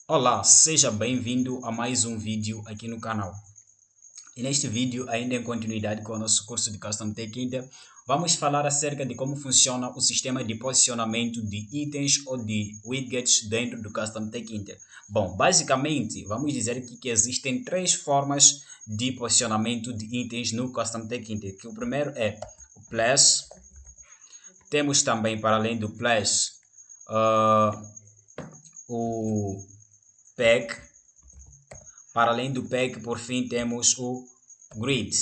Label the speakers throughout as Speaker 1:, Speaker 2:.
Speaker 1: Olá, seja bem-vindo a mais um vídeo aqui no canal. E neste vídeo, ainda em continuidade com o nosso curso de Custom Tech Inter, vamos falar acerca de como funciona o sistema de posicionamento de itens ou de widgets dentro do Custom Tech Inter. Bom, basicamente, vamos dizer aqui que existem três formas de posicionamento de itens no Custom Tech Inter. Que o primeiro é o Place. Temos também, para além do Place, o Pack. Para além do pack, por fim, temos o grid.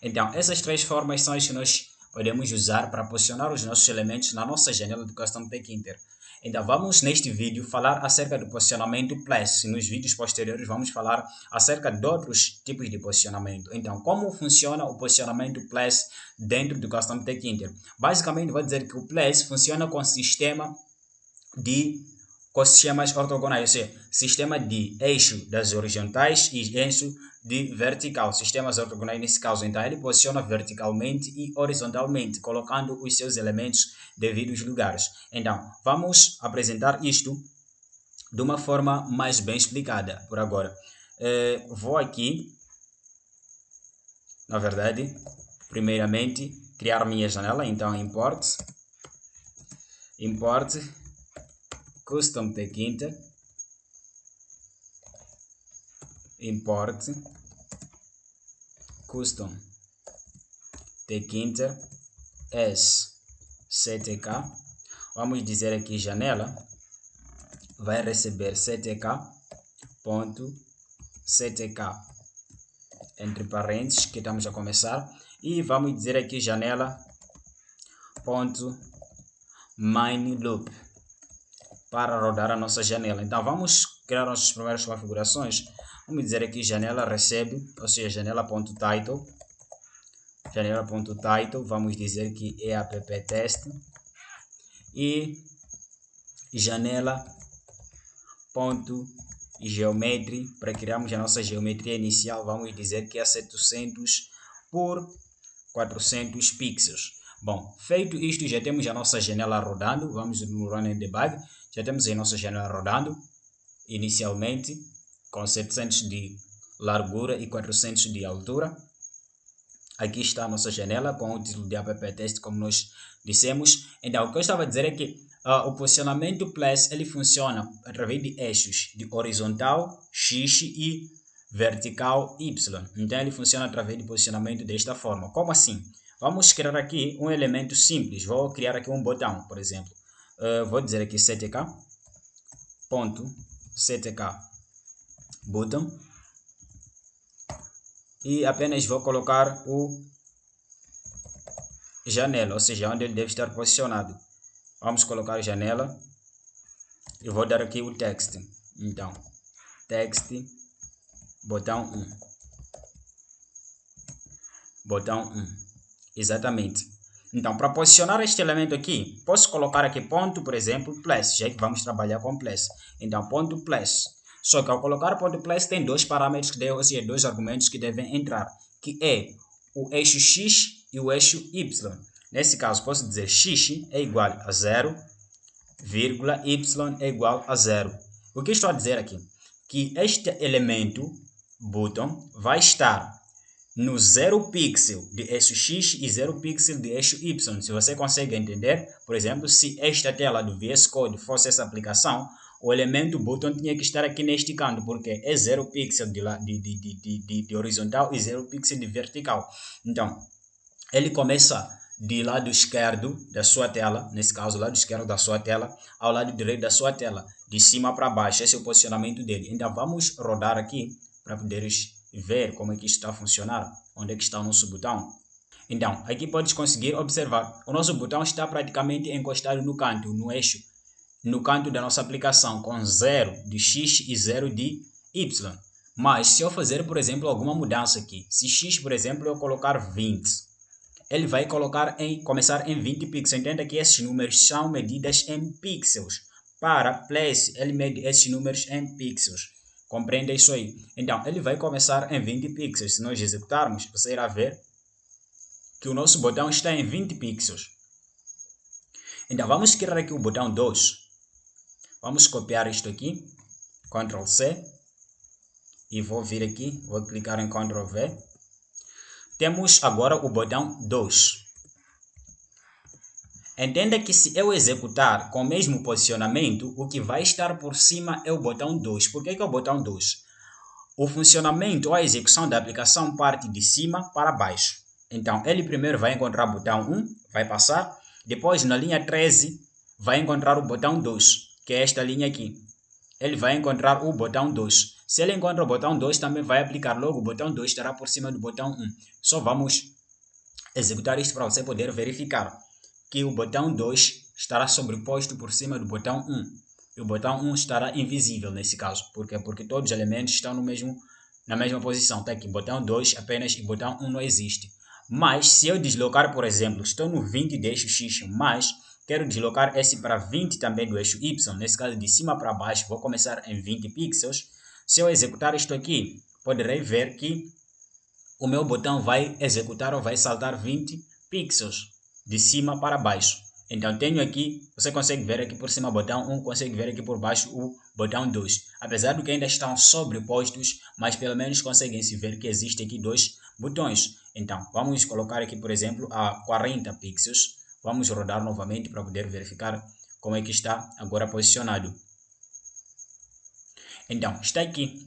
Speaker 1: Então, essas três formas são as que nós podemos usar para posicionar os nossos elementos na nossa janela do Custom Tech Inter. Então, vamos neste vídeo falar acerca do posicionamento Place. Nos vídeos posteriores vamos falar acerca de outros tipos de posicionamento. Então, como funciona o posicionamento Place dentro do Custom Tech Inter? Basicamente, vou dizer que o Place funciona com sistemas ortogonais, ou seja, sistema de eixo das horizontais e eixo de vertical, sistemas ortogonais nesse caso. Então, ele posiciona verticalmente e horizontalmente, colocando os seus elementos devidos lugares. Então, vamos apresentar isto de uma forma mais bem explicada por agora. Vou aqui, na verdade, primeiramente, criar minha janela. Então, import Custom Tech Inter, import Custom Tech Inter as ctk. Vamos dizer aqui janela vai receber ctk.ctk entre parênteses, que estamos a começar, e vamos dizer aqui janela.main loop para rodar a nossa janela. Então vamos criar nossas primeiras configurações. Vamos dizer aqui janela recebe, ou seja, janela.title, vamos dizer que é app test, e janela.geometry, para criarmos a nossa geometria inicial, vamos dizer que é 700 por 400 pixels. Bom, feito isto, já temos a nossa janela rodando. Vamos no Run and Debug. Já temos a nossa janela rodando inicialmente com 700 de largura e 400 de altura. Aqui está a nossa janela com o título de app test, como nós dissemos. Então, o que eu estava a dizer é que o posicionamento Place ele funciona através de eixos de horizontal X e vertical Y. Então, ele funciona através de posicionamento desta forma. Como assim? Vamos criar aqui um elemento simples. Vou criar aqui um botão, por exemplo. Vou dizer aqui ctk.ctk button. E apenas vou colocar o janela, ou seja, onde ele deve estar posicionado. Vamos colocar janela e vou dar aqui o text. Então, text botão 1. Exatamente. Então, para posicionar este elemento aqui, posso colocar aqui ponto, por exemplo, place, já que vamos trabalhar com place. Então, ponto place. Só que ao colocar ponto place tem dois parâmetros que devem, ou seja, dois argumentos que devem entrar, que é o eixo x e o eixo y. Nesse caso, posso dizer x é igual a 0, vírgula, y é igual a 0. O que estou a dizer aqui? Que este elemento, button, vai estar no 0 pixel de eixo X e 0 pixel de eixo Y. Se você consegue entender, por exemplo, se esta tela do VS Code fosse essa aplicação, o elemento button tinha que estar aqui neste canto, porque é 0 pixel de horizontal e 0 pixel de vertical. Então, ele começa de lado esquerdo da sua tela, nesse caso, lado esquerdo da sua tela, ao lado direito da sua tela, de cima para baixo. Esse é o posicionamento dele. Então, vamos rodar aqui para poderes ver como é que isto está a funcionar, onde é que está o nosso botão. Então, aqui podes conseguir observar, o nosso botão está praticamente encostado no canto, no eixo, no canto da nossa aplicação, com 0 de X e 0 de Y. Mas, se eu fazer, por exemplo, alguma mudança aqui, se X, por exemplo, eu colocar 20, ele vai começar em 20 pixels. Entenda que esses números são medidas em pixels. Para place, ele mede esses números em pixels. Compreenda isso aí. Então, ele vai começar em 20 pixels. Se nós executarmos, você irá ver que o nosso botão está em 20 pixels. Então, vamos criar aqui o botão 2. Vamos copiar isto aqui, Ctrl C, e vou vir aqui, vou clicar em Ctrl V. Temos agora o botão 2. Entenda que se eu executar com o mesmo posicionamento, o que vai estar por cima é o botão 2. Por que é o botão 2? O funcionamento ou a execução da aplicação parte de cima para baixo. Então, ele primeiro vai encontrar o botão 1, vai passar. Depois, na linha 13, vai encontrar o botão 2, que é esta linha aqui. Ele vai encontrar o botão 2. Se ele encontra o botão 2, também vai aplicar logo o botão 2, estará por cima do botão 1. Só vamos executar isto para você poder verificar que o botão 2 estará sobreposto por cima do botão 1. E o botão 1 estará invisível nesse caso. Por quê? Porque todos os elementos estão na mesma posição. Está aqui, botão 2 apenas e botão 1 não existe. Mas se eu deslocar, por exemplo, estou no 20 do eixo X, mas quero deslocar esse para 20 também do eixo Y, nesse caso de cima para baixo, vou começar em 20 pixels. Se eu executar isto aqui, poderei ver que o meu botão vai executar ou vai saltar 20 pixels de cima para baixo. Então tenho aqui, você consegue ver aqui por cima o botão 1, consegue ver aqui por baixo o botão 2. Apesar de que ainda estão sobrepostos, mas pelo menos conseguem se ver que existe aqui dois botões. Então vamos colocar aqui, por exemplo, a 40 pixels. Vamos rodar novamente para poder verificar como é que está agora posicionado. Então, está aqui.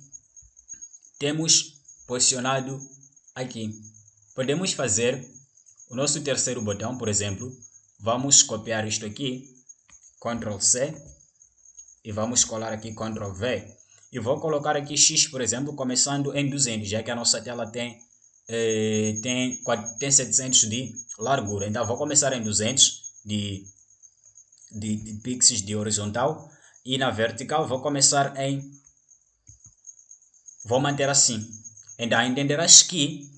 Speaker 1: Temos posicionado aqui. Podemos fazer o nosso terceiro botão, por exemplo. Vamos copiar isto aqui, Ctrl C, e vamos colar aqui Ctrl V. E vou colocar aqui X, por exemplo, começando em 200, já que a nossa tela tem 700 de largura. Então, vou começar em 200 de pixels de horizontal. E na vertical, vou começar vou manter assim. Então, entenderás que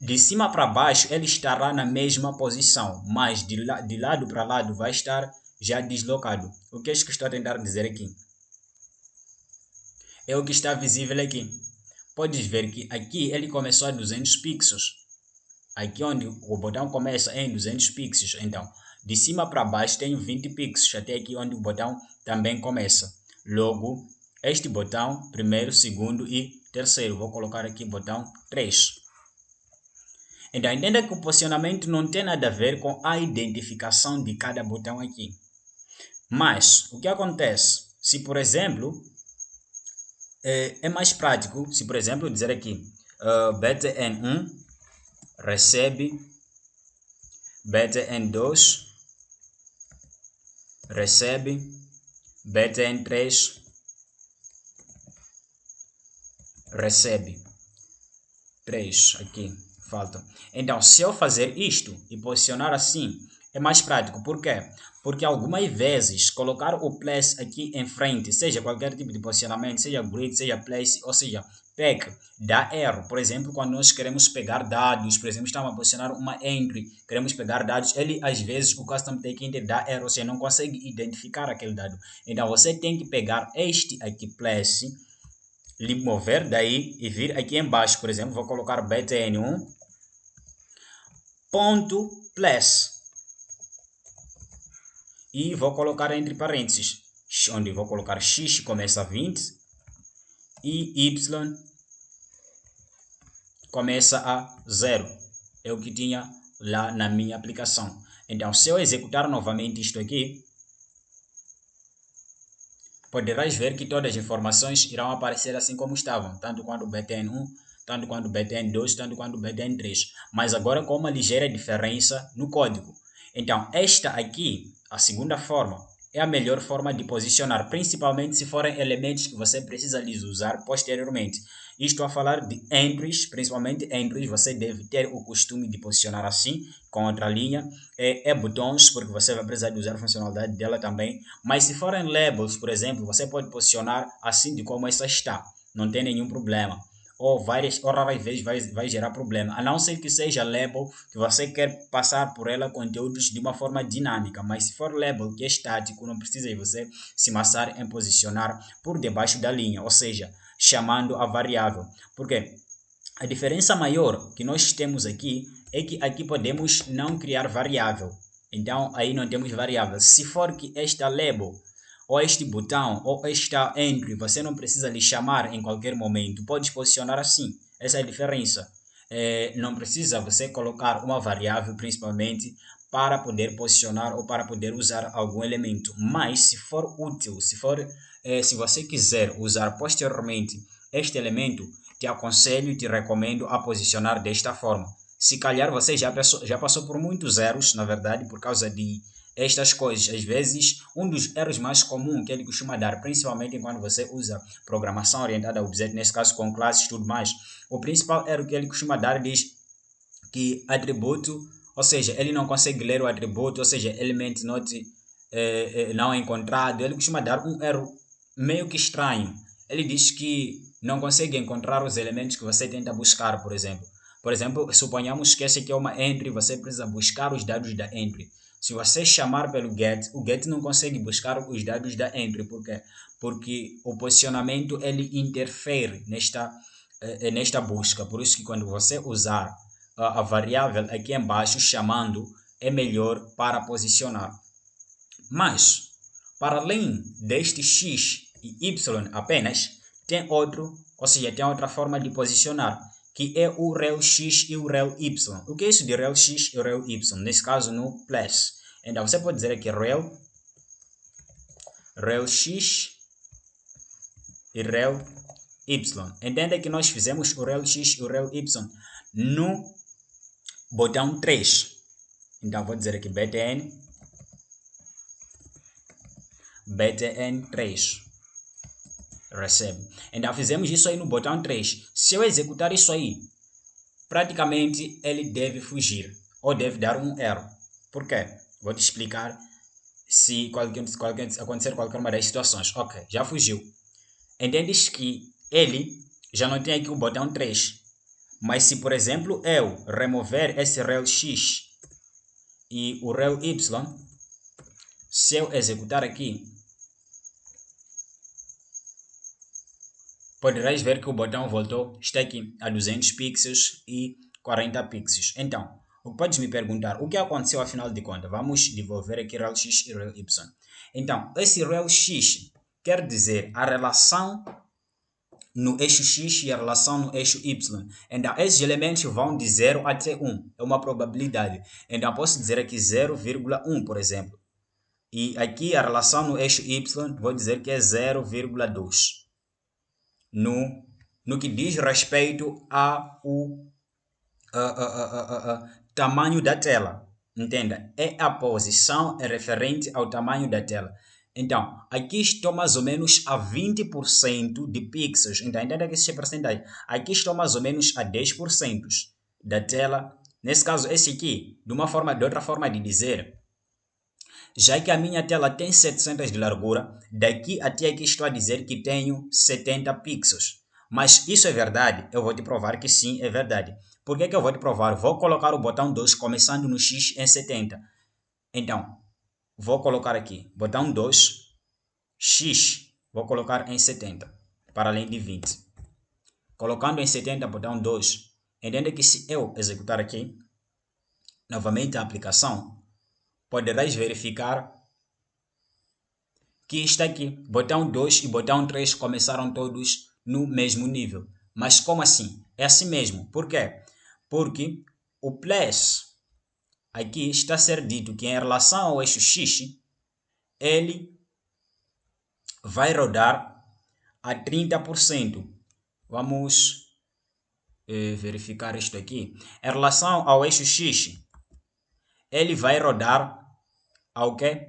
Speaker 1: de cima para baixo ele estará na mesma posição, mas de lado para lado vai estar já deslocado. O que é isso que estou a tentar dizer aqui? É o que está visível aqui. Podes ver que aqui ele começou a 200 pixels. Aqui onde o botão começa é em 200 pixels. Então, de cima para baixo tem 20 pixels, até aqui onde o botão também começa. Logo, este botão, primeiro, segundo e terceiro. Vou colocar aqui botão 3. Então, entenda que o posicionamento não tem nada a ver com a identificação de cada botão aqui. Mas, o que acontece? Se, por exemplo, é mais prático, se, por exemplo, dizer aqui, BTN1 recebe, BTN2 recebe, BTN3 recebe. 3 aqui. Falta. Então, se eu fazer isto e posicionar assim, é mais prático. Por quê? Porque algumas vezes colocar o place aqui em frente, seja qualquer tipo de posicionamento, seja grid, seja place, ou seja, pack, dá erro. Por exemplo, quando nós queremos pegar dados, por exemplo, estamos a posicionar uma entry, queremos pegar dados, ele às vezes o custom take entry dá erro, você não consegue identificar aquele dado. Então, você tem que pegar este aqui, place, lhe mover daí e vir aqui embaixo, por exemplo, vou colocar btn1 ponto plus e vou colocar entre parênteses, onde vou colocar x começa a 20 e y começa a 0. É o que tinha lá na minha aplicação. Então, se eu executar novamente isto aqui, poderás ver que todas as informações irão aparecer assim como estavam, tanto quanto o BTN1, tanto quanto o BTN2, tanto quanto o BTN3, mas agora com uma ligeira diferença no código. Então, esta aqui, a segunda forma, é a melhor forma de posicionar, principalmente se forem elementos que você precisa lhes usar posteriormente. Estou a falar de entries, principalmente entries, você deve ter o costume de posicionar assim, com outra linha, botões, porque você vai precisar de usar a funcionalidade dela também, mas se forem labels, por exemplo, você pode posicionar assim de como essa está, não tem nenhum problema. Ou raras vezes vai gerar problema, a não ser que seja label que você quer passar por ela conteúdos de uma forma dinâmica, mas se for label que é estático, não precisa de você se maçar em posicionar por debaixo da linha, ou seja, chamando a variável, porque a diferença maior que nós temos aqui é que aqui podemos não criar variável. Então, aí não temos variável. Se for que esta label, ou este botão, ou esta entry, você não precisa lhe chamar em qualquer momento. Pode posicionar assim. Essa é a diferença. Não precisa você colocar uma variável, principalmente, para poder posicionar ou para poder usar algum elemento. Mas, se for útil, se você quiser usar posteriormente este elemento, te aconselho e te recomendo a posicionar desta forma. Se calhar você já passou por muitos erros, na verdade, por causa de estas coisas. Às vezes, um dos erros mais comuns que ele costuma dar, principalmente quando você usa programação orientada a objeto, nesse caso com classes e tudo mais, o principal erro que ele costuma dar diz que atributo, ou seja, ele não consegue ler o atributo, ou seja, element not não encontrado. Ele costuma dar um erro meio que estranho. Ele diz que não consegue encontrar os elementos que você tenta buscar, por exemplo. Por exemplo, suponhamos que essa aqui é uma entry, você precisa buscar os dados da entry. Se você chamar pelo get, o get não consegue buscar os dados da entry. Por quê? Porque o posicionamento ele interfere nesta busca. Por isso que quando você usar a variável aqui embaixo chamando, é melhor para posicionar. Mas, para além deste x e y apenas, tem outro, ou seja, tem outra forma de posicionar, que é o rel x e o rel y. O que é isso de rel x e rel y? Nesse caso, no plus. Então, você pode dizer aqui rel x e rel y. Entenda que nós fizemos o rel x e o rel y no botão 3. Então, vou dizer aqui btn 3 recebe. Então, fizemos isso aí no botão 3. Se eu executar isso aí, praticamente ele deve fugir ou deve dar um erro. Por quê? Vou te explicar se acontecer qualquer uma das situações. Ok, já fugiu. Entendes que ele já não tem aqui o botão 3. Mas se, por exemplo, eu remover esse rel x e o rel y, se eu executar aqui, poderás ver que o botão voltou, está aqui a 200 pixels e 40 pixels. Então, o que podes me perguntar, o que aconteceu afinal de contas? Vamos devolver aqui rel x e rel y. Então, esse rel x quer dizer a relação no eixo x e a relação no eixo y. Então, esses elementos vão de 0 até 1. É uma probabilidade. Então, posso dizer aqui 0,1, por exemplo. E aqui a relação no eixo y, vou dizer que é 0,2. No que diz respeito ao tamanho da tela. Entenda? É a posição referente ao tamanho da tela. Então, aqui estou mais ou menos a 20% de pixels. Então, entenda que essa é a porcentagem. Aqui estou mais ou menos a 10% da tela. Nesse caso, esse aqui, de outra forma de dizer, já que a minha tela tem 700 de largura, daqui até aqui estou a dizer que tenho 70 pixels. Mas isso é verdade? Eu vou te provar que sim, é verdade. Por que eu vou te provar? Vou colocar o botão 2 começando no X em 70. Então, vou colocar aqui, botão 2, X, vou colocar em 70, para além de 20. Colocando em 70, botão 2, entenda que se eu executar aqui, novamente a aplicação, poderás verificar que está aqui, botão 2 e botão 3 começaram todos no mesmo nível. Mas como assim? É assim mesmo. Por quê? Porque o plus aqui está a ser dito que em relação ao eixo X, ele vai rodar a 30%. Vamos verificar isto aqui. Em relação ao eixo X, ele vai rodar ao quê?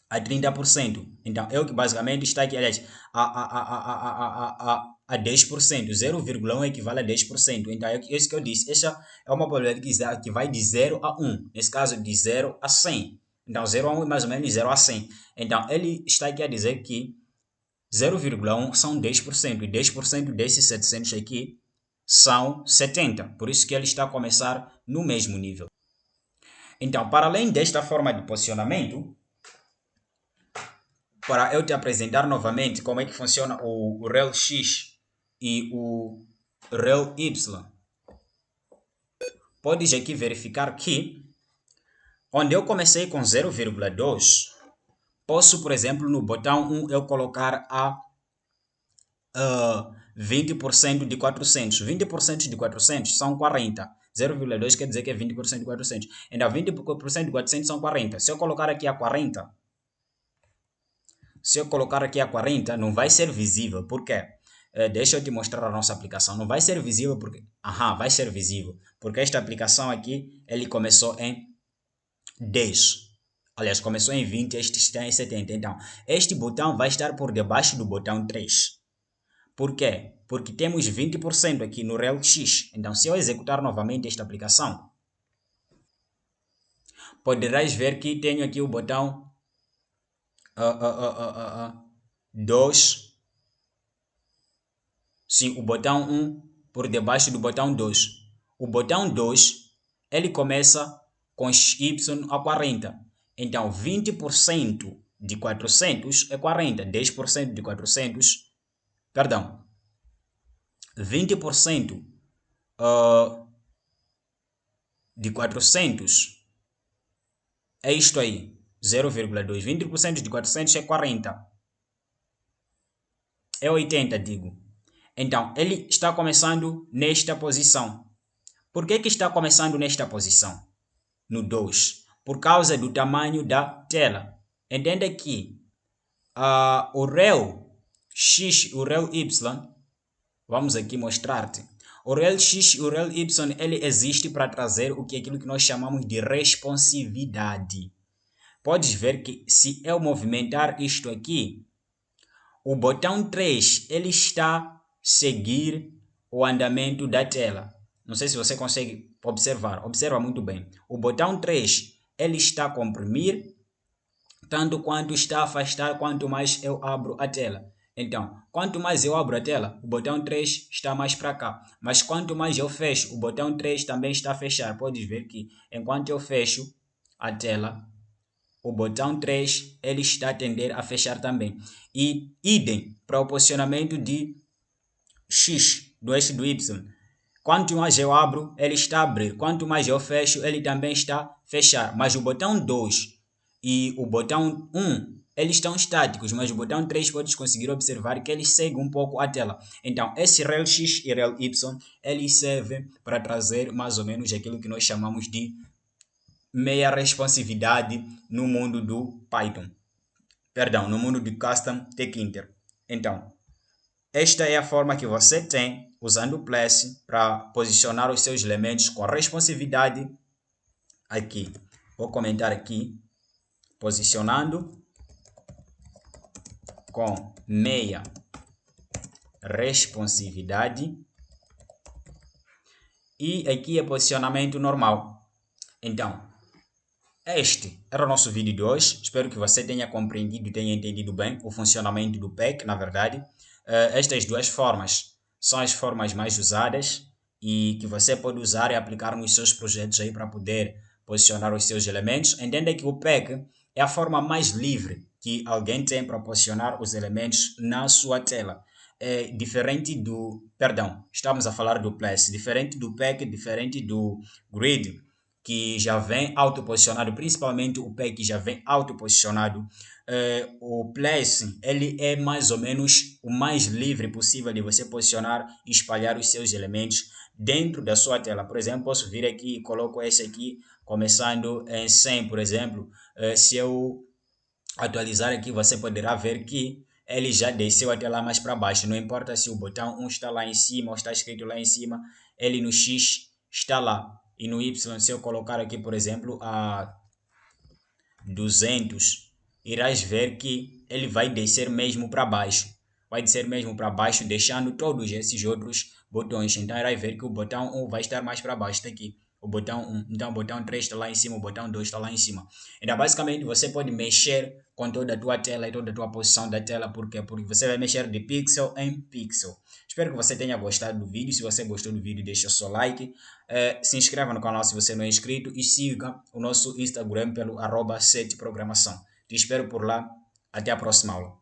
Speaker 1: A 30%. Então, é o que basicamente está aqui, aliás, a 10%. 0,1 equivale a 10%. Então, é isso que eu disse. Essa é uma probabilidade que vai de 0 a 1. Nesse caso, de 0 a 100. Então, 0 a 1 é mais ou menos 0 a 100. Então, ele está aqui a dizer que 0,1 são 10%. E 10% desses 700 aqui são 70. Por isso que ele está a começar no mesmo nível. Então, para além desta forma de posicionamento, para eu te apresentar novamente como é que funciona o rel X e o rel Y, podes aqui verificar que Onde eu comecei com 0,2, posso, por exemplo, no botão 1 eu colocar a 20% de 400. 20% de 400 são 40. 0,2 quer dizer que é 20% de 400. Então, 20% de 400 são 40. Se eu colocar aqui a 40, não vai ser visível. Por quê? Deixa eu te mostrar a nossa aplicação. Não vai ser visível porque... vai ser visível. Porque esta aplicação aqui, ele começou em 10. Aliás, começou em 20, este está em 70. Então, este botão vai estar por debaixo do botão 3. Por quê? Porque temos 20% aqui no RealX. Então, se eu executar novamente esta aplicação, poderás ver que tenho aqui o botão 2. Sim, o botão 1 por debaixo do botão 2. O botão 2, ele começa com Y a 40. Então, 20% de 400 é 40. 10% de 400, perdão, 20% de 400 é isto aí, 0,2. 20% de 400 é 40. É 80, digo. Então, ele está começando nesta posição. Por que está começando nesta posição? No 2. Por causa do tamanho da tela. Entenda que o rel X e o rel Y, vamos aqui mostrar-te. O rel X e o rel Y, ele existe para trazer aquilo que nós chamamos de responsividade. Podes ver que se eu movimentar isto aqui, o botão 3 ele está a seguir o andamento da tela. Não sei se você consegue observar. Observa muito bem. O botão 3 ele está a comprimir, tanto quanto está a afastar, quanto mais eu abro a tela. Então, quanto mais eu abro a tela, o botão 3 está mais para cá. Mas quanto mais eu fecho, o botão 3 também está a fechar. Podes ver que enquanto eu fecho a tela, o botão 3 ele está a tender a fechar também. E idem para o posicionamento de X do eixo do Y. Quanto mais eu abro, ele está a abrir. Quanto mais eu fecho, ele também está a fechar. Mas o botão 2 e o botão 1, eles estão estáticos. Mas o botão 3, podes conseguir observar que ele segue um pouco a tela. Então, esse rel X e rel Y, ele serve para trazer mais ou menos aquilo que nós chamamos de meia responsividade no mundo do Python. Perdão, no mundo de Custom Tkinter. Então, esta é a forma que você tem, usando o Place, para posicionar os seus elementos com responsividade aqui. Vou comentar aqui, posicionando com meia responsividade. E aqui é posicionamento normal. Então, este era o nosso vídeo de hoje. Espero que você tenha compreendido e tenha entendido bem o funcionamento do PEC, na verdade. Estas duas formas são as formas mais usadas e que você pode usar e aplicar nos seus projetos aí para poder posicionar os seus elementos. Entenda que o PEC é a forma mais livre que alguém tem para posicionar os elementos na sua tela. Diferente do... Perdão, estamos a falar do Place. Diferente do PEC, diferente do Grid, que já vem autoposicionado, principalmente o PEC já vem autoposicionado. O Place, ele é mais ou menos o mais livre possível de você posicionar e espalhar os seus elementos dentro da sua tela. Por exemplo, posso vir aqui e coloco esse aqui, começando em 100, por exemplo. Se eu atualizar aqui, você poderá ver que ele já desceu até lá mais para baixo. Não importa se o botão 1 está lá em cima ou está escrito lá em cima, ele no X está lá. E no Y, se eu colocar aqui, por exemplo, a 200, irás ver que ele vai descer mesmo para baixo. Vai descer mesmo para baixo, deixando todos esses outros botões. Então, irás ver que o botão 1 vai estar mais para baixo. Está aqui o botão 1. Então, o botão 3 está lá em cima, o botão 2 está lá em cima. Então, basicamente, você pode mexer com toda a tua tela e toda a tua posição da tela. Por quê? Porque você vai mexer de pixel em pixel. Espero que você tenha gostado do vídeo. Se você gostou do vídeo, deixa o seu like. Se inscreva no canal se você não é inscrito. E siga o nosso Instagram pelo @setprogramação. Te espero por lá. Até a próxima aula.